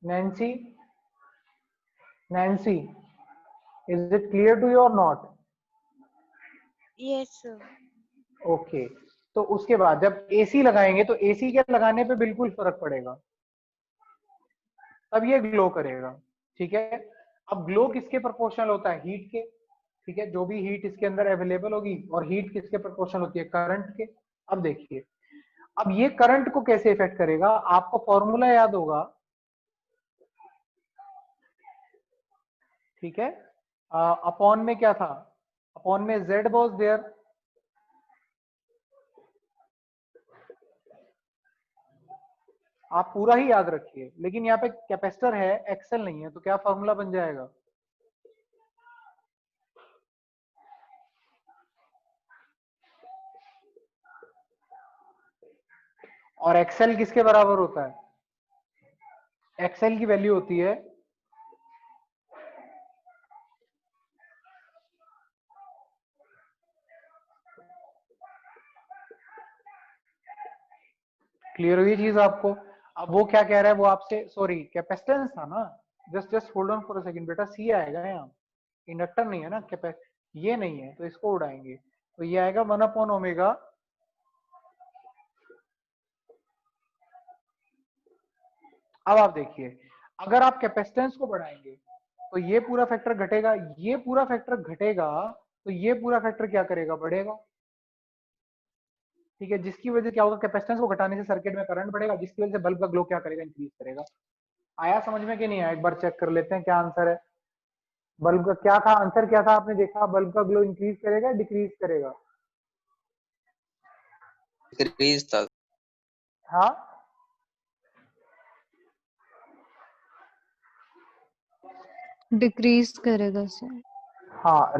[SPEAKER 1] Nancy, Nancy is it clear to you और नॉट।
[SPEAKER 2] Yes, sir.
[SPEAKER 1] ओके, तो उसके बाद जब एसी लगाएंगे तो एसी के लगाने पे बिल्कुल फर्क पड़ेगा, तब ये ग्लो करेगा। ठीक है, अब ग्लो किसके प्रोपोर्शनल होता है, हीट के। ठीक है, जो भी हीट इसके अंदर अवेलेबल होगी, और हीट किसके प्रोपोर्शनल होती है, करंट के। अब देखिए अब ये करंट को कैसे इफेक्ट करेगा, आपको फॉर्मूला याद होगा, ठीक है। अपॉन में क्या था, अपॉन में z वाज देयर, आप पूरा ही याद रखिए, लेकिन यहाँ पे कैपेसिटर है, एक्सेल नहीं है, तो क्या फॉर्मूला बन जाएगा, और एक्सेल किसके बराबर होता है, एक्सेल की वैल्यू होती है क्लियर हुई चीज आपको। अब वो क्या कह रहा है, वो आपसे, सॉरी कैपेसिटेंस था ना, just hold on for a second बेटा, सी आएगा यहाँ, इंडक्टर नहीं है ना, ये नहीं है, तो इसको उड़ाएंगे, तो ये आएगा 1/ओमेगा। अब आप देखिए, अगर आप कैपेसिटेंस को बढ़ाएंगे तो ये पूरा फैक्टर घटेगा, ये पूरा फैक्टर घटेगा, तो ये पूरा फैक्टर क्या करेगा, बढ़ेगा, ठीक है। जिसकी वजह से क्या होगा, कैपेसिटेंस को घटाने से सर्किट में करंट बढ़ेगा, जिसकी वजह से बल्ब का ग्लो क्या करेगा, इंक्रीज करेगा। आया समझ में कि नहीं आया, एक बार चेक कर लेते हैं क्या आंसर है। बल्ब का क्या था आंसर, क्या था आपने देखा, बल्ब का ग्लो इंक्रीज करेगा डिक्रीज करेगा,
[SPEAKER 5] डिक्रीज था।
[SPEAKER 1] हाँ
[SPEAKER 2] डिक्रीज करेगा सर।
[SPEAKER 1] हाँ,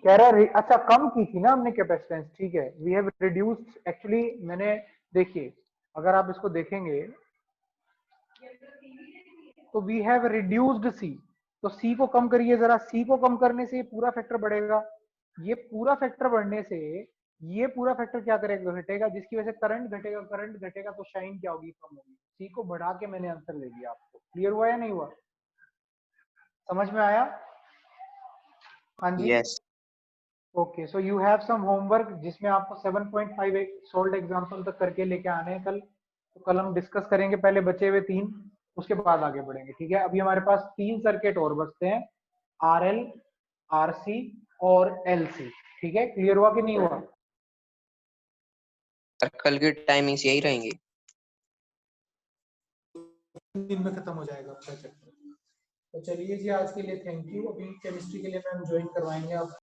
[SPEAKER 1] कह रहा है अच्छा कम की थी ना हमने कैपेसिटेंस, ठीक है, वी हैव रिड्यूस्ड एक्चुअली, मैंने, देखिए अगर आप इसको देखेंगे तो वी हैव रिड्यूस्ड सी, तो सी को कम करिए जरा, सी को कम करने से ये पूरा फैक्टर बढ़ेगा, ये पूरा फैक्टर बढ़ने से ये पूरा फैक्टर क्या करेगा, घटेगा, जिसकी वजह से करंट घटेगा, करंट घटेगा तो शाइन क्या होगी, कम होगी। सी को बढ़ा के मैंने आंसर दे दिया आपको, क्लियर हुआ या नहीं हुआ, समझ में आया, हाँ जी।
[SPEAKER 5] Yes.
[SPEAKER 1] Okay, so you have some homework जिसमें आपको 7.5 सोल्ड एग्जांपल तक करके लेके आने हैं कल, तो कल हम डिस्कस करेंगे पहले बचे हुए 3, उसके बाद आगे बढ़ेंगे, ठीक है। अभी हमारे पास 3 सर्किट और बचते हैं, आरएल, आरसी और एलसी, ठीक है, क्लियर हुआ कि नहीं हुआ,
[SPEAKER 5] कल की टाइमिंग्स यही रहेंगी।
[SPEAKER 1] दिन में खत्म हो जाएगा आपका चैप्टर। तो चलिए जी, आज के लिए थैंक यू। अभी केमिस्ट्री के लिए मैम ज्वाइन करवाएंगे आप।